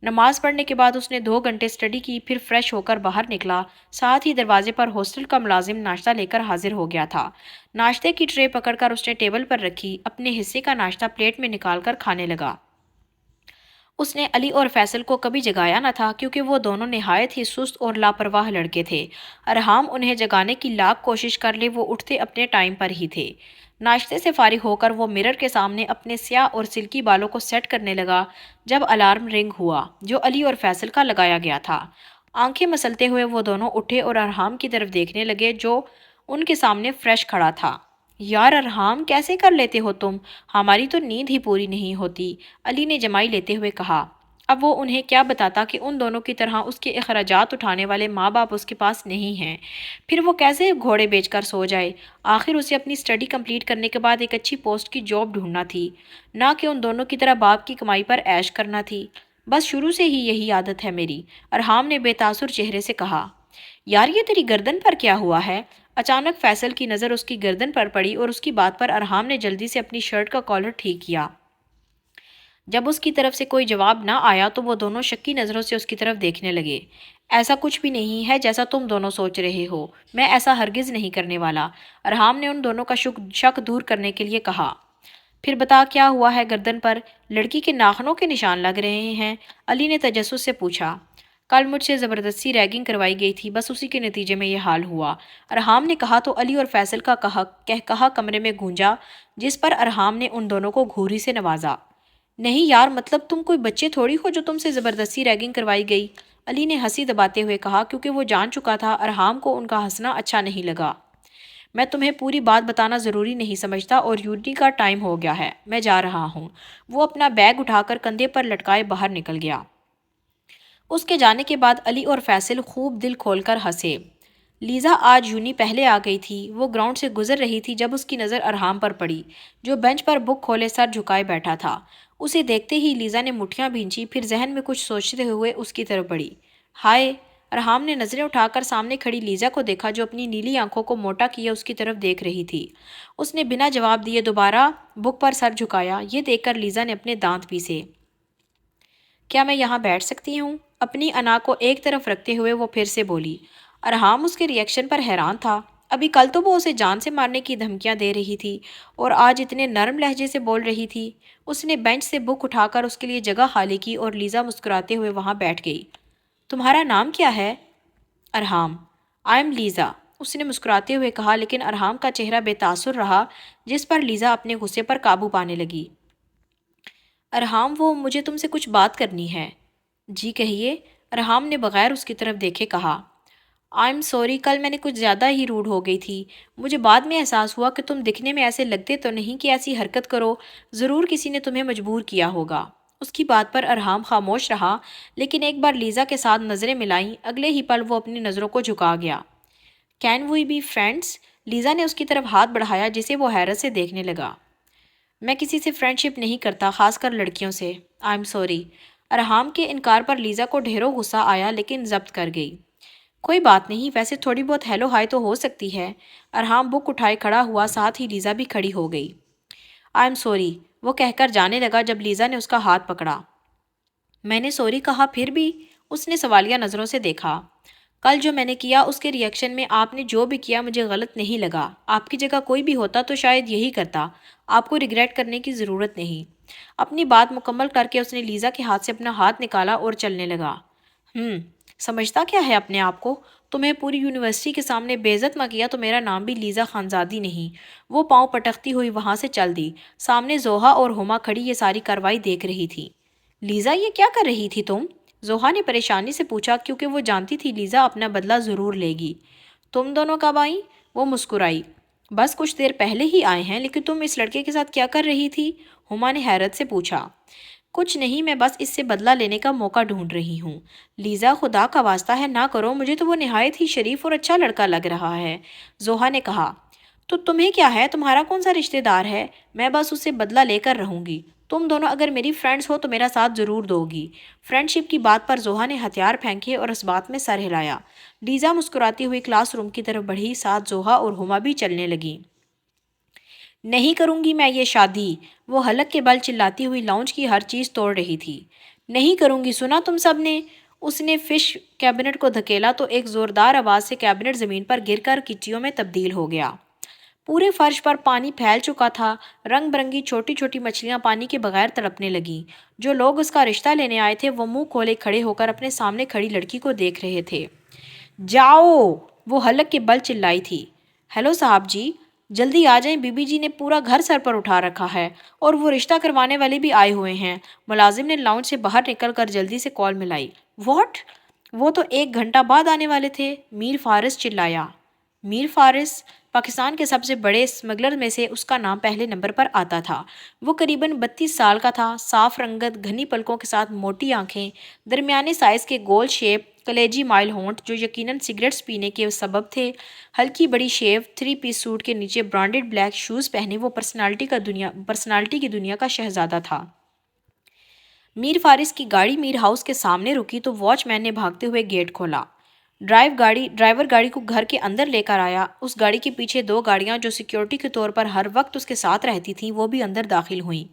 نماز پڑھنے کے بعد اس نے 2 گھنٹے اسٹڈی کی، پھر فریش ہو کر باہر نکلا۔ ساتھ ہی دروازے پر ہاسٹل کا ملازم ناشتہ لے کر حاضر ہو گیا تھا۔ ناشتے کی ٹرے پکڑ کر اس نے ٹیبل پر رکھی، اپنے حصے کا ناشتہ پلیٹ میں نکال کر کھانے لگا۔ اس نے علی اور فیصل کو کبھی جگایا نہ تھا کیونکہ وہ دونوں نہایت ہی سست اور لاپرواہ لڑکے تھے۔ ارحام انہیں جگانے کی لاکھ کوشش کر لے، وہ اٹھتے اپنے ٹائم پر ہی تھے۔ ناشتے سے فارغ ہو کر وہ مرر کے سامنے اپنے سیاہ اور سلکی بالوں کو سیٹ کرنے لگا جب الارم رنگ ہوا جو علی اور فیصل کا لگایا گیا تھا۔ آنکھیں مسلتے ہوئے وہ دونوں اٹھے اور ارحام کی طرف دیکھنے لگے جو ان کے سامنے فریش کھڑا تھا۔ یار ارحام، کیسے کر لیتے ہو تم؟ ہماری تو نیند ہی پوری نہیں ہوتی، علی نے جمائی لیتے ہوئے کہا۔ اب وہ انہیں کیا بتاتا کہ ان دونوں کی طرح اس کے اخراجات اٹھانے والے ماں باپ اس کے پاس نہیں ہیں، پھر وہ کیسے گھوڑے بیچ کر سو جائے؟ آخر اسے اپنی اسٹڈی کمپلیٹ کرنے کے بعد ایک اچھی پوسٹ کی جاب ڈھونڈنا تھی، نہ کہ ان دونوں کی طرح باپ کی کمائی پر عیش کرنا تھی۔ بس شروع سے ہی یہی عادت ہے میری، ارحام نے بے تاثر چہرے سے کہا۔ یار یہ تیری گردن پر کیا ہوا ہے؟ اچانک فیصل کی نظر اس کی گردن پر پڑی اور اس کی بات پر ارحام نے جلدی سے اپنی شرٹ کا کالر ٹھیک کیا۔ جب اس کی طرف سے کوئی جواب نہ آیا تو وہ دونوں شکی نظروں سے اس کی طرف دیکھنے لگے۔ ایسا کچھ بھی نہیں ہے جیسا تم دونوں سوچ رہے ہو، میں ایسا ہرگز نہیں کرنے والا، ارحام نے ان دونوں کا شک دور کرنے کے لیے کہا۔ پھر بتا کیا ہوا ہے گردن پر؟ لڑکی کے ناخنوں کے نشان لگ رہے ہیں، علی نے تجسس سے پوچھا۔ کل مجھ سے زبردستی ریگنگ کروائی گئی تھی، بس اسی کے نتیجے میں یہ حال ہوا، ارحام نے کہا تو علی اور فیصل کا کہا کمرے میں گونجا، جس پر ارحام نے ان دونوں کو گھوری سے نوازا۔ نہیں یار، مطلب تم کوئی بچے تھوڑی ہو جو تم سے زبردستی ریگنگ کروائی گئی، علی نے ہنسی دباتے ہوئے کہا کیونکہ وہ جان چکا تھا ارحام کو ان کا ہنسنا اچھا نہیں لگا۔ میں تمہیں پوری بات بتانا ضروری نہیں سمجھتا اور یونٹی کا ٹائم ہو گیا ہے، میں جا رہا ہوں۔ وہ اپنا بیگ اٹھا کر کندھے پر لٹکائے باہر نکل گیا۔ اس کے جانے کے بعد علی اور فیصل خوب دل کھول کر ہنسے۔ لیزا آج یونی پہلے آ گئی تھی۔ وہ گراؤنڈ سے گزر رہی تھی جب اس کی نظر ارحام پر پڑی جو بینچ پر بک کھولے سر جھکائے بیٹھا تھا۔ اسے دیکھتے ہی لیزا نے مٹھیاں بھینچی، پھر ذہن میں کچھ سوچتے ہوئے اس کی طرف بڑھی۔ ہائے! ارحام نے نظریں اٹھا کر سامنے کھڑی لیزا کو دیکھا جو اپنی نیلی آنکھوں کو موٹا کیے اس کی طرف دیکھ رہی تھی۔ اس نے بنا جواب دیے دوبارہ بک پر سر جھکایا۔ یہ دیکھ کر لیزا نے اپنے دانت پیسے۔ کیا میں یہاں بیٹھ سکتی ہوں؟ اپنی انا کو ایک طرف رکھتے ہوئے وہ پھر سے بولی۔ ارحام اس کے ری ایکشن پر حیران تھا۔ ابھی کل تو وہ اسے جان سے مارنے کی دھمکیاں دے رہی تھی اور آج اتنے نرم لہجے سے بول رہی تھی۔ اس نے بینچ سے بک اٹھا کر اس کے لیے جگہ خالی کی اور لیزا مسکراتے ہوئے وہاں بیٹھ گئی۔ تمہارا نام کیا ہے؟ ارحام۔ آئی ایم لیزا، اس نے مسکراتے ہوئے کہا، لیکن ارحام کا چہرہ بے تاثر رہا جس پر لیزا اپنے غصے پر قابو پانے لگی۔ ارحام، وہ مجھے تم سے کچھ بات کرنی ہے۔ جی کہیے، ارحام نے بغیر اس کی طرف دیکھے کہا۔ آئی ایم سوری، کل میں نے کچھ زیادہ ہی روڈ ہو گئی تھی۔ مجھے بعد میں احساس ہوا کہ تم دکھنے میں ایسے لگتے تو نہیں کہ ایسی حرکت کرو، ضرور کسی نے تمہیں مجبور کیا ہوگا۔ اس کی بات پر ارحام خاموش رہا، لیکن ایک بار لیزا کے ساتھ نظریں ملائیں، اگلے ہی پل وہ اپنی نظروں کو جھکا گیا۔ Can we be friends? Lisa نے اس کی طرف ہاتھ بڑھایا جسے وہ حیرت سے دیکھنے لگا۔ میں کسی سے فرینڈ شپ نہیں کرتا، خاص کر لڑکیوں سے۔ I am sorry. ارحام کے انکار پر لیزا کو ڈھیروں غصہ آیا لیکن ضبط کر گئی۔ کوئی بات نہیں، ویسے تھوڑی بہت ہیلو ہائی تو ہو سکتی ہے۔ ارحام بک اٹھائے کھڑا ہوا، ساتھ ہی لیزا بھی کھڑی ہو گئی۔ آئی ایم سوری، وہ کہہ کر جانے لگا جب لیزا نے اس کا ہاتھ پکڑا۔ میں نے سوری کہا پھر بھی؟ اس نے سوالیہ نظروں سے دیکھا۔ کل جو میں نے کیا اس کے ری ایکشن میں آپ نے جو بھی کیا مجھے غلط نہیں لگا۔ آپ کی جگہ کوئی بھی ہوتا تو شاید یہی کرتا۔ آپ کو ریگریٹ کرنے کی ضرورت نہیں۔ اپنی بات مکمل کر کے اس نے لیزا کے ہاتھ سے اپنا ہاتھ نکالا اور چلنے لگا۔ سمجھتا کیا ہے اپنے آپ کو؟ تمہیں پوری یونیورسٹی کے سامنے بے عزت نہ کیا تو میرا نام بھی لیزا خانزادی نہیں۔ وہ پاؤں پٹکتی ہوئی وہاں سے چل دی۔ سامنے زوہا اور ہما کھڑی یہ ساری کارروائی دیکھ رہی تھی۔ لیزا، یہ کیا کر رہی تھی تم؟ زوہا نے پریشانی سے پوچھا کیونکہ وہ جانتی تھی لیزا اپنا بدلہ ضرور لے گی۔ تم دونوں کب آئیں؟ وہ مسکرائی۔ بس کچھ دیر پہلے ہی آئے ہیں، لیکن تم اس لڑکے کے ساتھ کیا کر رہی تھی؟ ہما نے حیرت سے پوچھا۔ کچھ نہیں، میں بس اس سے بدلہ لینے کا موقع ڈھونڈ رہی ہوں۔ لیزا، خدا کا واسطہ ہے نہ کرو، مجھے تو وہ نہایت ہی شریف اور اچھا لڑکا لگ رہا ہے، زوہا نے کہا۔ تو تمہیں کیا ہے؟ تمہارا کون سا رشتہ دار ہے؟ میں بس اس سے بدلہ لے کر رہوں گی۔ تم دونوں اگر میری فرینڈز ہو تو میرا ساتھ ضرور دو گی۔ فرینڈ شپ کی بات پر زوہا نے ہتھیار پھینکے اور اس بات میں سر ہلایا۔ لیزا مسکراتی ہوئی کلاس روم کی طرف بڑھی، ساتھ زوہا اور ہما بھی چلنے لگیں۔ نہیں کروں گی میں یہ شادی، وہ حلق کے بل چلاتی ہوئی لاؤنج کی ہر چیز توڑ رہی تھی۔ نہیں کروں گی، سنا تم سب نے؟ اس نے فش کیبنٹ کو دھکیلا تو ایک زوردار آواز سے کیبنٹ زمین پر گر کر کچیوں میں تبدیل ہو گیا۔ پورے فرش پر پانی پھیل چکا تھا، رنگ برنگی چھوٹی چھوٹی مچھلیاں پانی کے بغیر تڑپنے لگیں۔ جو لوگ اس کا رشتہ لینے آئے تھے وہ منہ کھولے کھڑے ہو کر اپنے سامنے کھڑی لڑکی کو دیکھ رہے تھے۔ جاؤ! وہ حلق کے بل چلائی تھی۔ ہیلو صاحب جی، جلدی آ جائیں، بی بی جی نے پورا گھر سر پر اٹھا رکھا ہے اور وہ رشتہ کروانے والے بھی آئے ہوئے ہیں۔ ملازم نے لاؤنج سے باہر نکل کر جلدی سے کال ملائی۔ واٹ؟ وہ تو 1 گھنٹہ بعد آنے والے تھے، میر فارس چلایا۔ میر فارس پاکستان کے سب سے بڑے اسمگلر میں سے اس کا نام پہلے نمبر پر آتا تھا۔ وہ قریباً 32 سال کا تھا، صاف رنگت، گھنی پلکوں کے ساتھ موٹی آنکھیں، درمیانے سائز کے گول شیپ کلیجی مائل ہونٹ جو یقیناً سگریٹس پینے کے سبب تھے، ہلکی بڑی شیو، 3 پیس سوٹ کے نیچے برانڈڈ بلیک شوز پہنے وہ پرسنالٹی کی دنیا کا شہزادہ تھا۔ میر فارس کی گاڑی میر ہاؤس کے سامنے رکی تو واچ مین نے بھاگتے ہوئے گیٹ کھولا۔ ڈرائیور گاڑی کو گھر کے اندر لے کر آیا۔ اس گاڑی کے پیچھے 2 گاڑیاں جو سیکیورٹی کے طور پر ہر وقت اس کے ساتھ رہتی تھیں وہ بھی اندر داخل ہوئیں۔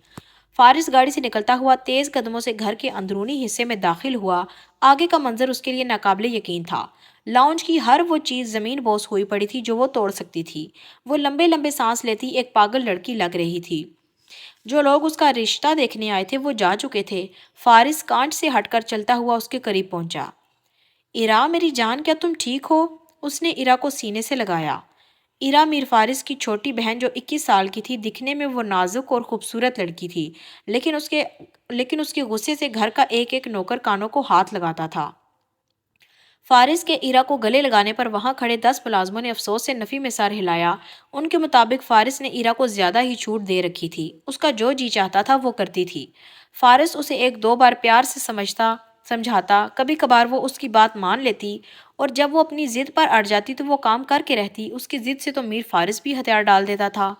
فارس گاڑی سے نکلتا ہوا تیز قدموں سے گھر کے اندرونی حصے میں داخل ہوا۔ آگے کا منظر اس کے لیے ناقابل یقین تھا۔ لاؤنج کی ہر وہ چیز زمین بوس ہوئی پڑی تھی جو وہ توڑ سکتی تھی۔ وہ لمبے لمبے سانس لیتی ایک پاگل لڑکی لگ رہی تھی۔ جو لوگ اس کا رشتہ دیکھنے آئے تھے وہ جا چکے تھے۔ فارس کانچ سے ہٹ کر چلتا ہوا اس کے قریب پہنچا۔ ایرا میری جان، کیا تم ٹھیک ہو؟ اس نے ایرا کو سینے سے لگایا۔ ایرا میر فارس کی چھوٹی بہن جو 21 سال کی تھی، دکھنے میں وہ نازک اور خوبصورت لڑکی تھی، لیکن اس کے غصے سے گھر کا ایک ایک نوکر کانوں کو ہاتھ لگاتا تھا۔ فارس کے ایرا کو گلے لگانے پر وہاں کھڑے 10 ملازموں نے افسوس سے نفی میں سر ہلایا۔ ان کے مطابق فارس نے ایرا کو زیادہ ہی چھوٹ دے رکھی تھی۔ اس کا جو جی چاہتا تھا وہ کرتی تھی۔ فارس اسے 1-2 بار پیار سے سمجھاتا، کبھی کبھار وہ اس کی بات مان لیتی، اور جب وہ اپنی ضد پر اڑ جاتی تو وہ کام کر کے رہتی۔ اس کی ضد سے تو میر فارس بھی ہتھیار ڈال دیتا تھا۔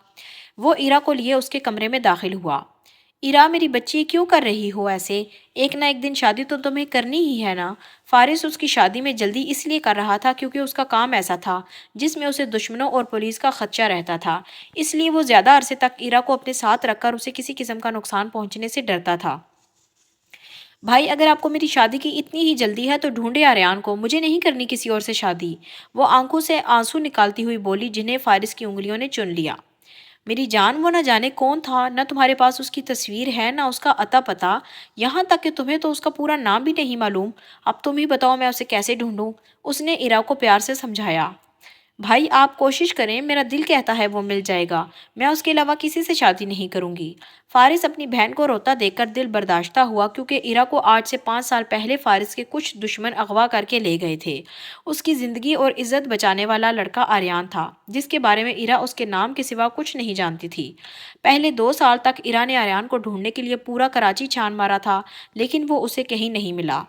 وہ ایرا کو لیے اس کے کمرے میں داخل ہوا۔ ایرا میری بچی، کیوں کر رہی ہو ایسے؟ ایک نہ ایک دن شادی تو تمہیں کرنی ہی ہے نا؟ فارس اس کی شادی میں جلدی اس لیے کر رہا تھا کیونکہ اس کا کام ایسا تھا جس میں اسے دشمنوں اور پولیس کا خدشہ رہتا تھا، اس لیے وہ زیادہ عرصے تک ایرا کو اپنے ساتھ رکھ کر اسے کسی قسم کا نقصان پہنچنے سے ڈرتا تھا۔ بھائی، اگر آپ کو میری شادی کی اتنی ہی جلدی ہے تو ڈھونڈے آریان کو، مجھے نہیں کرنی کسی اور سے شادی۔ وہ آنکھوں سے آنسو نکالتی ہوئی بولی جنہیں فارس کی انگلیوں نے چن لیا۔ میری جان، وہ نہ جانے کون تھا، نہ تمہارے پاس اس کی تصویر ہے نہ اس کا اتا پتہ، یہاں تک کہ تمہیں تو اس کا پورا نام بھی نہیں معلوم۔ اب تم ہی بتاؤ میں اسے کیسے ڈھونڈوں؟ اس نے ایرا کو پیار سے سمجھایا۔ بھائی آپ کوشش کریں، میرا دل کہتا ہے وہ مل جائے گا، میں اس کے علاوہ کسی سے شادی نہیں کروں گی۔ فارس اپنی بہن کو روتا دیکھ کر دل برداشتہ ہوا کیونکہ ایرا کو آج سے 5 سال پہلے فارس کے کچھ دشمن اغوا کر کے لے گئے تھے۔ اس کی زندگی اور عزت بچانے والا لڑکا آریان تھا جس کے بارے میں ایرا اس کے نام کے سوا کچھ نہیں جانتی تھی۔ پہلے 2 سال تک ایرا نے آریان کو ڈھونڈنے کے لیے پورا کراچی چھان مارا تھا لیکن وہ اسے کہیں نہیں ملا۔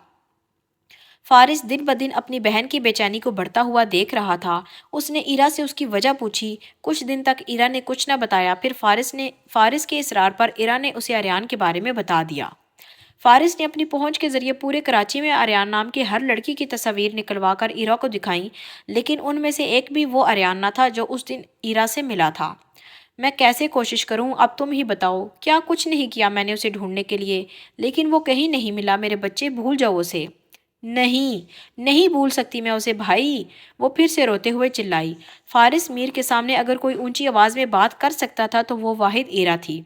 فارس دن بدن اپنی بہن کی بے چینی کو بڑھتا ہوا دیکھ رہا تھا۔ اس نے ایرا سے اس کی وجہ پوچھی۔ کچھ دن تک ایرا نے کچھ نہ بتایا، پھر فارس کے اصرار پر ایرا نے اسے آریان کے بارے میں بتا دیا۔ فارس نے اپنی پہنچ کے ذریعے پورے کراچی میں آریان نام کی ہر لڑکی کی تصاویر نکلوا کر ایرا کو دکھائیں، لیکن ان میں سے ایک بھی وہ آریان نہ تھا جو اس دن ایرا سے ملا تھا۔ میں کیسے کوشش کروں، اب تم ہی بتاؤ۔ کیا کچھ نہیں کیا میں نے اسے ڈھونڈنے کے لیے، لیکن وہ کہیں نہیں ملا۔ میرے بچے، بھول جاؤ اسے۔ نہیں بھول سکتی میں اسے بھائی، وہ پھر سے روتے ہوئے چلائی۔ فارس میر کے سامنے اگر کوئی اونچی آواز میں بات کر سکتا تھا تو وہ واحد ایرا تھی۔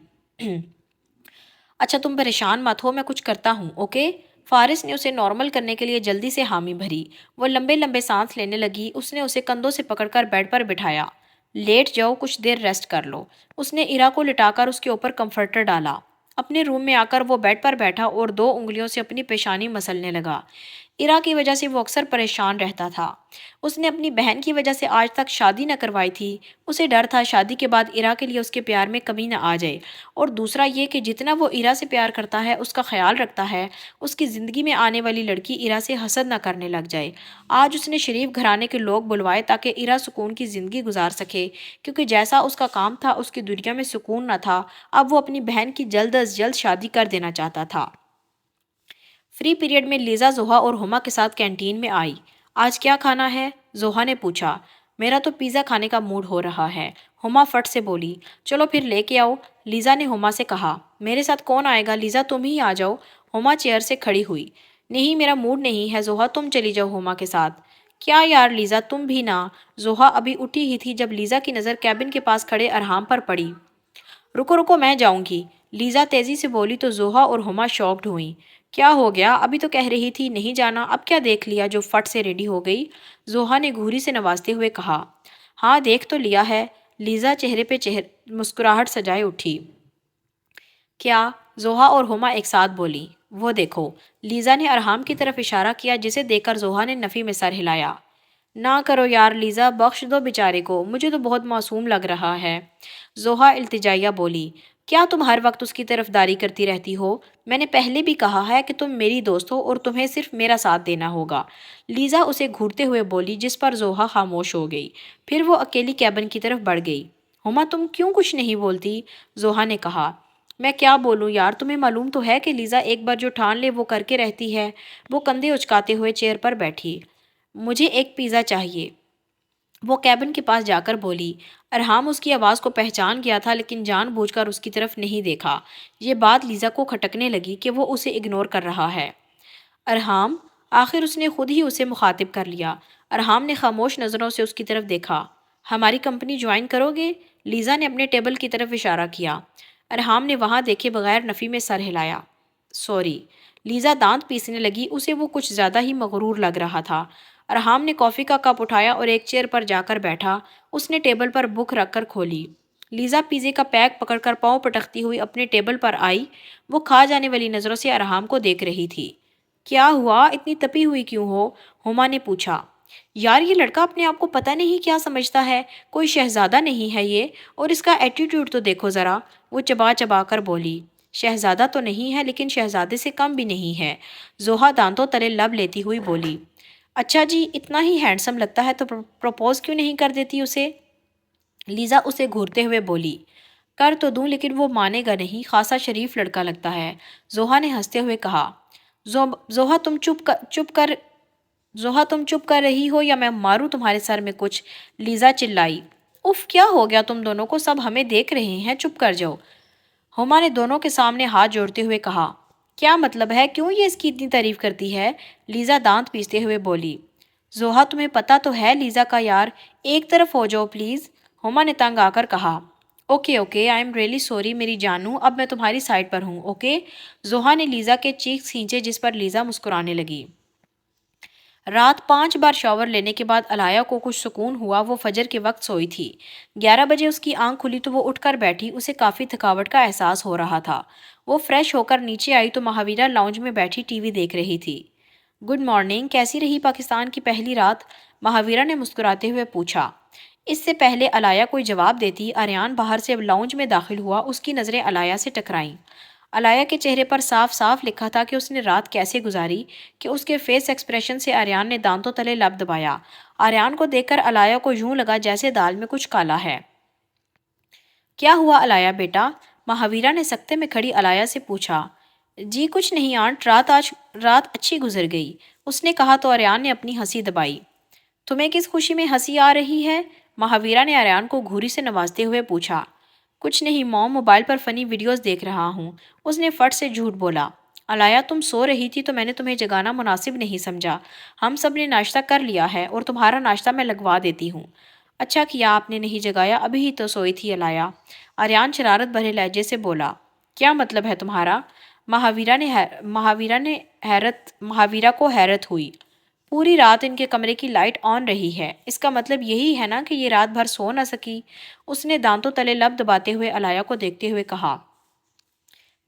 اچھا تم پریشان مت ہو، میں کچھ کرتا ہوں، اوکے؟ فارس نے اسے نارمل کرنے کے لیے جلدی سے حامی بھری۔ وہ لمبے لمبے سانس لینے لگی۔ اس نے اسے کندھوں سے پکڑ کر بیڈ پر بٹھایا۔ لیٹ جاؤ، کچھ دیر ریسٹ کر لو۔ اس نے ایرا کو لٹا کر اس کے اوپر کمفرٹر ڈالا۔ اپنے روم میں آ کر وہ بیڈ پر بیٹھا اور 2 انگلیوں سے اپنی پیشانی مسلنے لگا۔ ایرا کی وجہ سے وہ اکثر پریشان رہتا تھا۔ اس نے اپنی بہن کی وجہ سے آج تک شادی نہ کروائی تھی۔ اسے ڈر تھا شادی کے بعد ایرا کے لیے اس کے پیار میں کمی نہ آ جائے، اور دوسرا یہ کہ جتنا وہ ایرا سے پیار کرتا ہے، اس کا خیال رکھتا ہے، اس کی زندگی میں آنے والی لڑکی ایرا سے حسد نہ کرنے لگ جائے۔ آج اس نے شریف گھرانے کے لوگ بلوائے تاکہ ایرا سکون کی زندگی گزار سکے، کیونکہ جیسا اس کا کام تھا اس کی دنیا میں سکون نہ تھا۔ اب وہ اپنی بہن کی جلد از جلد شادی کر دینا چاہتا تھا۔ فری پیریڈ میں لیزا زوہا اور ہما کے ساتھ کینٹین میں آئی۔ آج کیا کھانا ہے؟ زوہا نے پوچھا۔ میرا تو پیزا کھانے کا موڈ ہو رہا ہے، ہما فٹ سے بولی۔ چلو پھر لے کے آؤ، لیزا نے ہما سے کہا۔ میرے ساتھ کون آئے گا لیزا، تم ہی آ جاؤ، ہما چیئر سے کھڑی ہوئی۔ نہیں میرا موڈ نہیں ہے زوہا، تم چلی جاؤ ہما کے ساتھ۔ کیا یار لیزا تم بھی نہ۔ زوہا ابھی اٹھی ہی تھی جب لیزا کی نظر کیبن کے پاس کھڑے ارحام پر پڑی۔ رکو رکو میں جاؤں گی، لیزا تیزی سے بولی تو زوہا اور ہما شاکڈ ہوئیں۔ کیا ہو گیا؟ ابھی تو کہہ رہی تھی نہیں جانا، اب کیا دیکھ لیا جو فٹ سے ریڈی ہو گئی؟ زوہا نے گھوری سے نوازتے ہوئے کہا۔ ہاں دیکھ تو لیا ہے، لیزا چہرے پہ مسکراہٹ سجائے اٹھی۔ کیا؟ زوہا اور ہما ایک ساتھ بولی۔ وہ دیکھو، لیزا نے ارحام کی طرف اشارہ کیا جسے دیکھ کر زوہا نے نفی میں سر ہلایا۔ نہ کرو یار لیزا، بخش دو بیچارے کو، مجھے تو بہت معصوم لگ رہا ہے۔ زوہا التجائیہ بولی۔ کیا تم ہر وقت اس کی طرف داری کرتی رہتی ہو؟ میں نے پہلے بھی کہا ہے کہ تم میری دوست ہو اور تمہیں صرف میرا ساتھ دینا ہوگا، لیزا اسے گھورتے ہوئے بولی جس پر زوہا خاموش ہو گئی۔ پھر وہ اکیلی کیبن کی طرف بڑھ گئی۔ ہما تم کیوں کچھ نہیں بولتی؟ زوہا نے کہا۔ میں کیا بولوں یار، تمہیں معلوم تو ہے کہ لیزا ایک بار جو ٹھان لے وہ کر کے رہتی ہے۔ وہ کندھے اچکاتے ہوئے چیئر پر بیٹھی۔ مجھے ایک پیزا چاہیے، وہ کیبن کے پاس جا کر بولی۔ ارحام اس کی آواز کو پہچان گیا تھا لیکن جان بوجھ کر اس کی طرف نہیں دیکھا۔ یہ بات لیزا کو کھٹکنے لگی کہ وہ اسے اگنور کر رہا ہے۔ ارحام، آخر اس نے خود ہی اسے مخاطب کر لیا۔ ارحام نے خاموش نظروں سے اس کی طرف دیکھا۔ ہماری کمپنی جوائن کرو گے؟ لیزا نے اپنے ٹیبل کی طرف اشارہ کیا۔ ارحام نے وہاں دیکھے بغیر نفی میں سر ہلایا۔ سوری۔ لیزا دانت پیسنے لگی، اسے وہ کچھ زیادہ ہی مغرور لگ رہا تھا۔ ارحام نے کافی کا کپ اٹھایا اور ایک چیئر پر جا کر بیٹھا۔ اس نے ٹیبل پر بک رکھ کر کھولی۔ لیزا پیزے کا پیک پکڑ کر پاؤں پٹکتی ہوئی اپنے ٹیبل پر آئی۔ وہ کھا جانے والی نظروں سے ارحام کو دیکھ رہی تھی۔ کیا ہوا؟ اتنی تپی ہوئی کیوں ہو؟ ہما نے پوچھا۔ یار یہ لڑکا اپنے آپ کو پتہ نہیں کیا سمجھتا ہے، کوئی شہزادہ نہیں ہے یہ، اور اس کا ایٹیٹیوڈ تو دیکھو ذرا، وہ چبا چبا کر بولی۔ شہزادہ تو نہیں ہے لیکن شہزادے سے کم بھی نہیں ہے، زوہا دانتوں تلے لب لیتی ہوئی بولی۔ اچھا جی، اتنا ہی ہینڈسم لگتا ہے تو پروپوز کیوں نہیں کر دیتی اسے؟ لیزا اسے گھورتے ہوئے بولی۔ کر تو دوں لیکن وہ مانے گا نہیں، خاصا شریف لڑکا لگتا ہے، زوہا نے ہنستے ہوئے کہا۔ زوہا تم چپ کر رہی ہو یا میں ماروں تمہارے سر میں کچھ؟ لیزا چلائی۔ اف کیا ہو گیا تم دونوں کو، سب ہمیں دیکھ رہے ہیں، چپ کر جاؤ، ہما نے دونوں کے سامنے ہاتھ جوڑتے ہوئے کہا۔ کیا مطلب ہے، کیوں یہ اس کی اتنی تعریف کرتی ہے؟ لیزا دانت پیستے ہوئے بولی۔ زوہا تمہیں پتا تو ہے لیزا کا یار، ایک طرف ہو جاؤ پلیز، ہما نے تنگ آ کر کہا۔ Okay okay, I am really sorry میری جانو، اب میں تمہاری سائڈ پر ہوں، اوکے؟ زوہا نے لیزا کے چیکس کھینچے جس پر لیزا مسکرانے لگی۔ رات 5 بار شاور لینے کے بعد الایا کو کچھ سکون ہوا۔ وہ فجر کے وقت سوئی تھی۔ 11 بجے اس کی آنکھ کھلی تو وہ اٹھ کر بیٹھی، اسے کافی تھکاوٹ کا احساس ہو رہا تھا۔ وہ فریش ہو کر نیچے آئی تو مہاویرا لاؤنج میں بیٹھی ٹی وی دیکھ رہی تھی۔ گڈ مارننگ، کیسی رہی پاکستان کی پہلی رات؟ مہاویرا نے مسکراتے ہوئے پوچھا۔ اس سے پہلے الایا کوئی جواب دیتی، آریان باہر سے لاؤنج میں داخل ہوا، اس کی نظریں الایا سے ٹکرائیں۔ الایا کے چہرے پر صاف صاف لکھا تھا کہ اس نے رات کیسے گزاری، کہ اس کے فیس ایکسپریشن سے آریان نے دانتوں تلے لب دبایا۔ آریان کو دیکھ کر الایا کو یوں لگا جیسے دال میں کچھ کالا ہے۔ کیا ہوا الایا بیٹا؟ مہاویرا نے سکتے میں کھڑی الایا سے پوچھا۔ جی کچھ نہیں آنٹ، رات اچھی گزر گئی، اس نے کہا تو آریان نے اپنی ہنسی دبائی۔ تمہیں کس خوشی میں ہنسی آ رہی ہے؟ مہاویرا نے آریان کو گھوری سے نوازتے ہوئے پوچھا۔ کچھ نہیں موم، موبائل پر فنی ویڈیوز دیکھ رہا ہوں، اس نے فٹ سے جھوٹ بولا۔ الایا تم سو رہی تھی تو میں نے تمہیں جگانا مناسب نہیں سمجھا، ہم سب نے ناشتہ کر لیا ہے اور تمہارا ناشتہ میں لگوا دیتی ہوں۔ اچھا کیا آپ نے نہیں جگایا، ابھی ہی تو سوئی تھی الایا، آریان شرارت بھرے لہجے سے بولا۔ کیا مطلب ہے تمہارا؟ مہاویرا کو حیرت ہوئی۔ پوری رات ان کے کمرے کی لائٹ آن رہی ہے، اس کا مطلب یہی ہے نا کہ یہ رات بھر سو نہ سکی؟ اس نے دانتوں تلے لب دباتے ہوئے الایا کو دیکھتے ہوئے کہا۔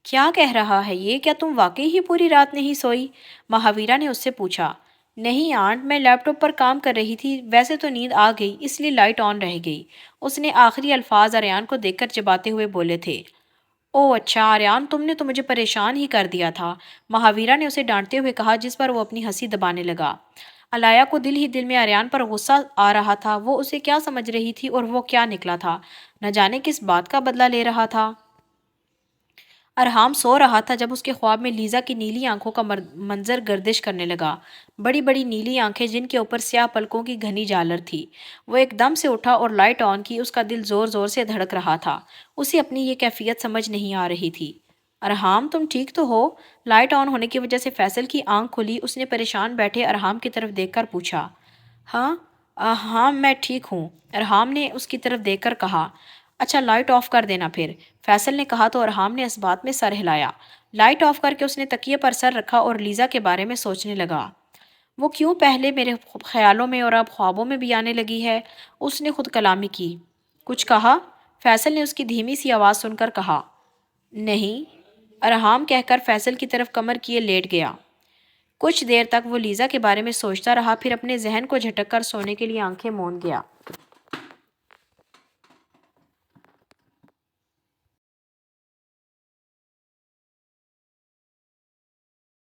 کیا کہہ رہا ہے یہ، کیا تم واقعی ہی پوری رات نہیں سوئی؟ مہاویرا نے اس سے پوچھا۔ نہیں آنٹ، میں لیپ ٹاپ پر کام کر رہی تھی، ویسے تو نیند آ گئی اس لیے لائٹ آن رہ گئی، اس نے آخری الفاظ آریان کو دیکھ کر چباتے ہوئے بولے تھے۔ او اچھا آریان، تم نے تو مجھے پریشان ہی کر دیا تھا، مہاویرا نے اسے ڈانٹتے ہوئے کہا جس پر وہ اپنی ہنسی دبانے لگا۔ الایا کو دل ہی دل میں آریان پر غصہ آ رہا تھا، وہ اسے کیا سمجھ رہی تھی اور وہ کیا نکلا تھا، نہ جانے کس بات کا بدلہ لے رہا تھا۔ ارحام سو رہا تھا جب اس کے خواب میں لیزا کی نیلی آنکھوں کا منظر گردش کرنے لگا، بڑی بڑی نیلی آنکھیں جن کے اوپر سیاہ پلکوں کی گھنی جالر تھی۔ وہ ایک دم سے اٹھا اور لائٹ آن کی، اس کا دل زور زور سے دھڑک رہا تھا، اسے اپنی یہ کیفیت سمجھ نہیں آ رہی تھی۔ ارحام تم ٹھیک تو ہو؟ لائٹ آن ہونے کی وجہ سے فیصل کی آنکھ کھلی، اس نے پریشان بیٹھے ارحام کی طرف دیکھ کر پوچھا۔ ہاں ہاں میں ٹھیک ہوں، ارحام نے اس کی طرف دیکھ کر کہا۔ اچھا لائٹ آف کر دینا پھر، فیصل نے کہا تو ارحام نے اس بات میں سر ہلایا۔ لائٹ آف کر کے اس نے تکیے پر سر رکھا اور لیزا کے بارے میں سوچنے لگا۔ وہ کیوں پہلے میرے خیالوں میں اور اب خوابوں میں بھی آنے لگی ہے؟ اس نے خود کلامی کی۔ کچھ کہا؟ فیصل نے اس کی دھیمی سی آواز سن کر کہا۔ نہیں، ارحام کہہ کر فیصل کی طرف کمر کیے لیٹ گیا۔ کچھ دیر تک وہ لیزا کے بارے میں سوچتا رہا، پھر اپنے ذہن کو جھٹک کر سونے کے لیے آنکھیں موند گیا۔